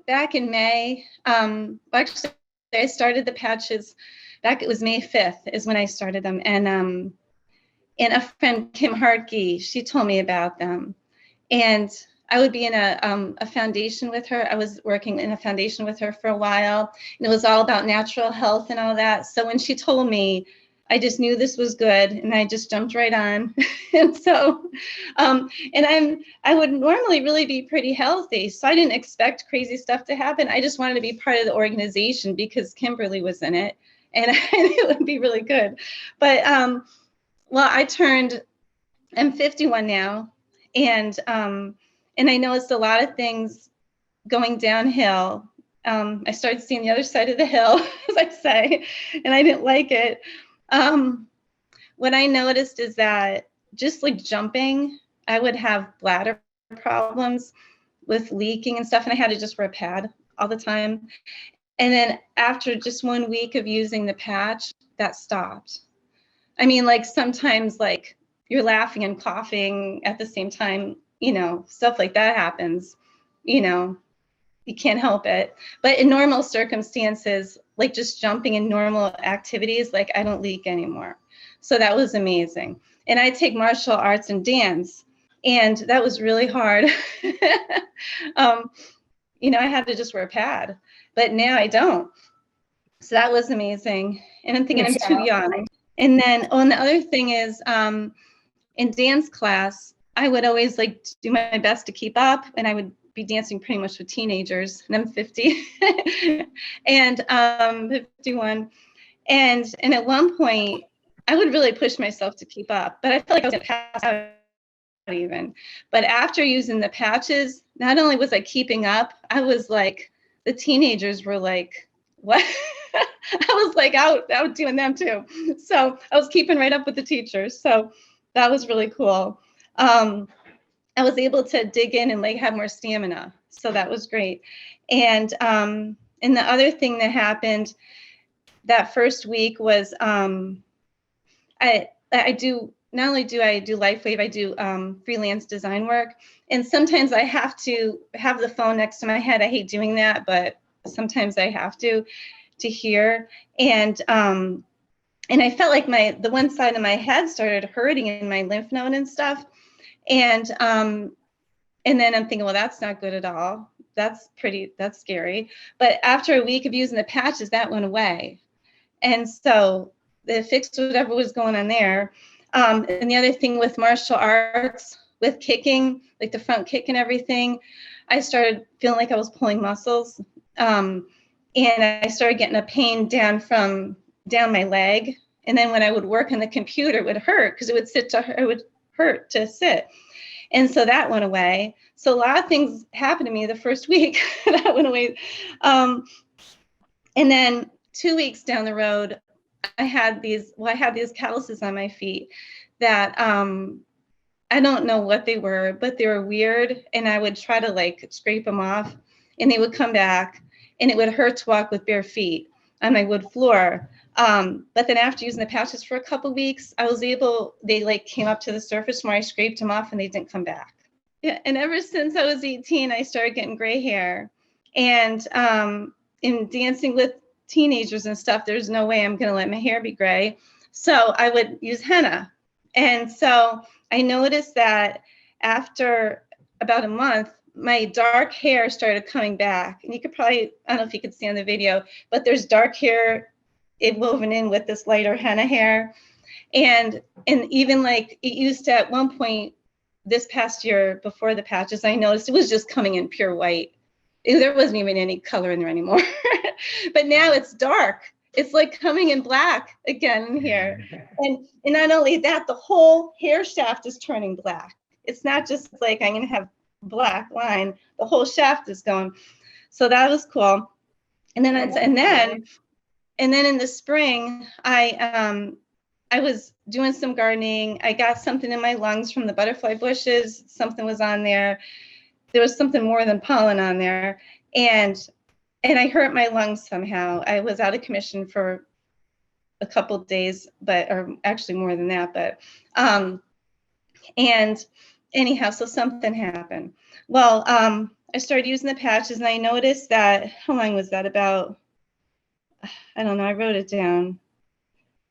back in May, actually, I started the patches back, it was May 5th is when I started them. And a friend, Kim Hartke, she told me about them. And I would be in a foundation with her. I was working in a foundation with her for a while, and it was all about natural health and all that. So when she told me, I just knew this was good, and I just jumped right on. And so, and I would normally really be pretty healthy, so I didn't expect crazy stuff to happen. I just wanted to be part of the organization because Kimberly was in it, and I knew it would be really good. But well, I'm 51 now, and I noticed a lot of things going downhill. I started seeing the other side of the hill, as I say, and I didn't like it. What I noticed is that just like jumping, I would have bladder problems with leaking and stuff, and I had to just wear a pad all the time. And then after just 1 week of using the patch, that stopped. I mean, like sometimes like you're laughing and coughing at the same time, you know, stuff like that happens, you know, you can't help it. But in normal circumstances, like just jumping in normal activities, like I don't leak anymore. So that was amazing. And I take martial arts and dance, and that was really hard. You know, I had to just wear a pad, but now I don't. So that was amazing. And I'm thinking I'm too young. And then, oh, and the other thing is, in dance class, I would always like do my best to keep up, and I would be dancing pretty much with teenagers, and I'm 50 and 51. And at one point, I would really push myself to keep up, but I felt like I was gonna pass out even. But after using the patches, not only was I keeping up, I was like, the teenagers were like, what? I was like out doing them too. So I was keeping right up with the teachers. So that was really cool. I was able to dig in and like have more stamina. So that was great. And the other thing that happened that first week was I do, not only do I do LifeWave, I do freelance design work. And sometimes I have to have the phone next to my head. I hate doing that, but sometimes I have to hear. And I felt like the one side of my head started hurting in my lymph node and stuff. And then I'm thinking, well, that's not good at all. That's scary. But after a week of using the patches, that went away. And so it fixed whatever was going on there. And the other thing with martial arts, with kicking, like the front kick and everything, I started feeling like I was pulling muscles. And I started getting a pain down my leg. And then when I would work on the computer, it would hurt because it would hurt to sit. And so that went away. So a lot of things happened to me the first week that went away. And then 2 weeks down the road, I had these calluses on my feet that I don't know what they were, but they were weird. And I would try to like scrape them off, and they would come back, and it would hurt to walk with bare feet on my wood floor. But then after using the patches for a couple of weeks, they like came up to the surface where I scraped them off, and they didn't come back. Yeah, and ever since I was 18, I started getting gray hair. And in dancing with teenagers and stuff, there's no way I'm going to let my hair be gray. So I would use henna. And so I noticed that after about a month, my dark hair started coming back. And you could probably, I don't know if you could see on the video, but there's dark hair woven in with this lighter henna hair. And even like it used to, at one point this past year before the patches, I noticed it was just coming in pure white. There wasn't even any color in there anymore. But now it's dark. It's like coming in black again in here. And not only that, the whole hair shaft is turning black. It's not just like I'm going to have black line. The whole shaft is going. So that was cool. And then in the spring, I was doing some gardening. I got something in my lungs from the butterfly bushes. Something was on there. There was something more than pollen on there. And I hurt my lungs somehow. I was out of commission for a couple of days, or actually more than that. But and anyhow, so something happened. Well, I started using the patches, and I noticed that, how long was that? About, I don't know, I wrote it down.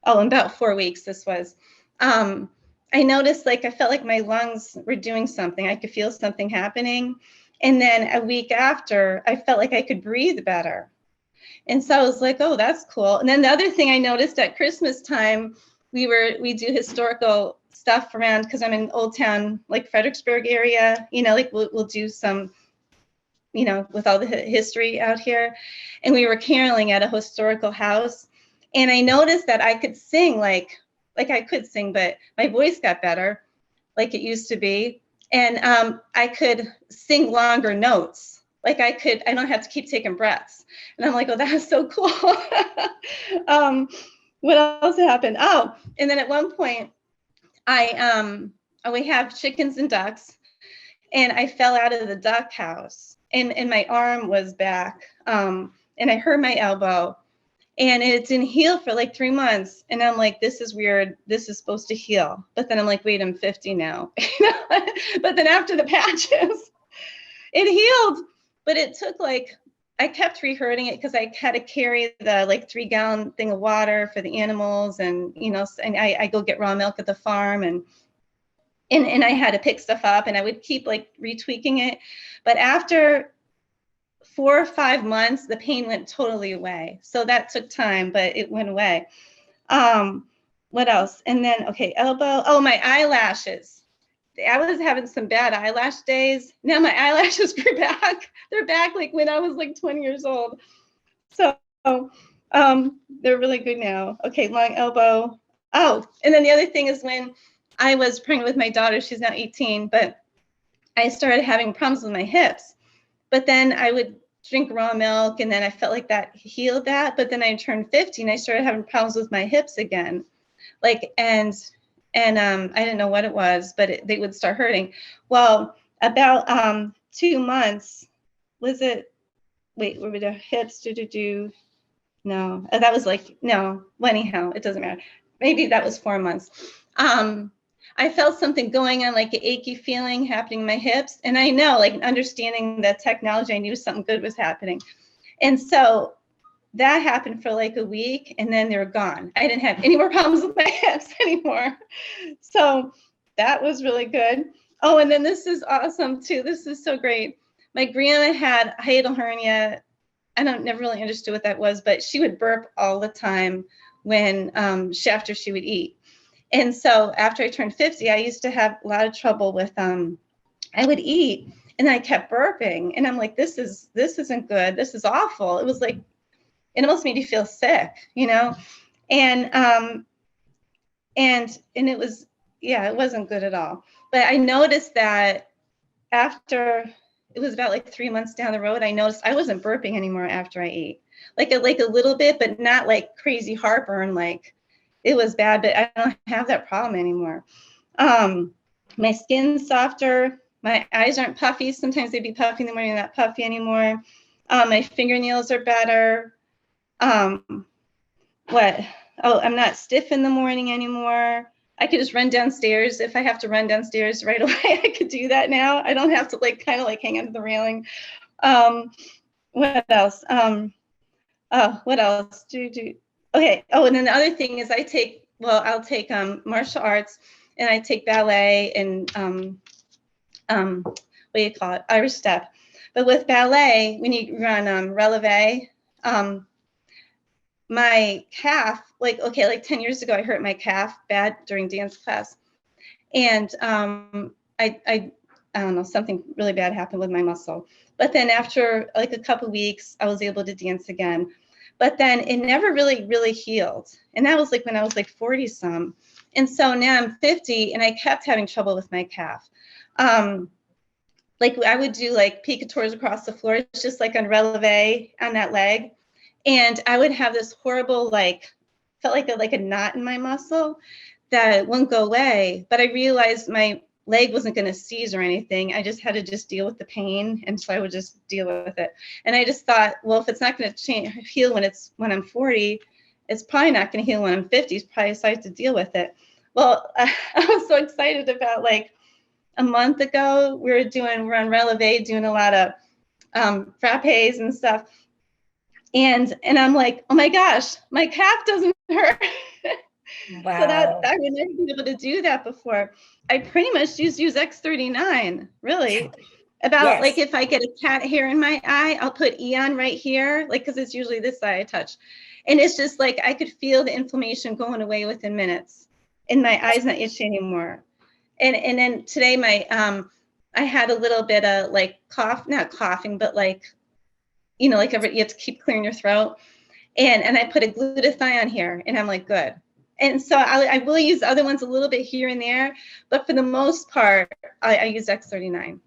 Oh, in about 4 weeks this was. I noticed like I felt like my lungs were doing something. I could feel something happening. And then a week after, I felt like I could breathe better. And so I was like, oh, that's cool. And then the other thing I noticed at Christmas time, we do historical stuff around, because I'm in Old Town, like Fredericksburg area, like we'll do some, with all the history out here. And we were caroling at a historical house. And I noticed that I could sing like I could sing, but my voice got better like it used to be. And I could sing longer notes. Like I don't have to keep taking breaths. And I'm like, oh, that's so cool. What else happened? Oh, and then at one point we have chickens and ducks, and I fell out of the duck house, and my arm was back, and I hurt my elbow, and it didn't heal for like 3 months. And I'm like, this is weird. This is supposed to heal. But then I'm like, wait, I'm 50 now. But then after the patches, it healed. But it took I kept re-hurting it because I had to carry the 3-gallon thing of water for the animals. And, and I go get raw milk at the farm, and I had to pick stuff up, and I would keep retweaking it. But after 4 or 5 months, the pain went totally away. So that took time, but it went away. What else? And then, okay, elbow. Oh, my eyelashes. I was having some bad eyelash days. Now my eyelashes are back. They're back like when I was 20 years old. So they're really good now. Okay, long elbow. Oh, and then the other thing is when I was pregnant with my daughter, she's now 18, but I started having problems with my hips. But then I would drink raw milk, and then I felt like that healed that. But then I turned 50 and I started having problems with my hips again. And I didn't know what it was, but they would start hurting. Well, about 2 months, was it, wait, were the hips, no, that was no, well, anyhow, it doesn't matter. Maybe that was 4 months. I felt something going on, like an achy feeling happening in my hips. And I know, understanding the technology, I knew something good was happening. And so that happened for a week, and then they were gone. I didn't have any more problems with my hips anymore. So that was really good. Oh, and then this is awesome too. This is so great. My grandma had hiatal hernia. I never really understood what that was, but she would burp all the time when after she would eat. And so after I turned 50, I used to have a lot of trouble with, I would eat and I kept burping, and I'm like, this isn't good. This is awful. It was it almost made you feel sick, and it was, it wasn't good at all. But I noticed that after, it was about 3 months down the road, I noticed I wasn't burping anymore after I ate, a little bit, but not crazy heartburn. It was bad, but I don't have that problem anymore. My skin's softer. My eyes aren't puffy. Sometimes they'd be puffy in the morning, not puffy anymore. My fingernails are better. I'm not stiff in the morning anymore. I could just run downstairs. If I have to run downstairs right away, I could do that now. I don't have to kind of hang onto the railing. What else? What else? Okay. Oh, and then the other thing is I'll take martial arts, and I take ballet and what do you call it? Irish step. But with ballet, when you run releve, my calf, 10 years ago, I hurt my calf bad during dance class. And I don't know, something really bad happened with my muscle. But then after a couple weeks, I was able to dance again. But then it never really, really healed. And that was when I was 40 some. And so now I'm 50, and I kept having trouble with my calf. I would do picators across the floor. It's just on releve on that leg. And I would have this horrible, felt like a knot in my muscle that wouldn't go away. But I realized my leg wasn't going to seize or anything. I just had to deal with the pain. And so I would just deal with it. And I just thought, well, if it's not going to heal when I'm 40, it's probably not going to heal when I'm 50. It's probably so I have to deal with it. Well, I was so excited about a month ago, we're on releve, doing a lot of frappes and stuff. And I'm like, oh my gosh, my calf doesn't hurt. Wow. So that I would never be able to do that before. I pretty much use X39, really. About like if I get a cat hair in my eye, I'll put Eon right here, like because it's usually this side I touch. And it's just like I could feel the inflammation going away within minutes. And my eye's not itchy anymore. And then today I had a little bit of like not coughing, but like, you know, like you have to keep clearing your throat. And I put a glutathione here and I'm like, good. And so I will use other ones a little bit here and there, but for the most part, I use X39.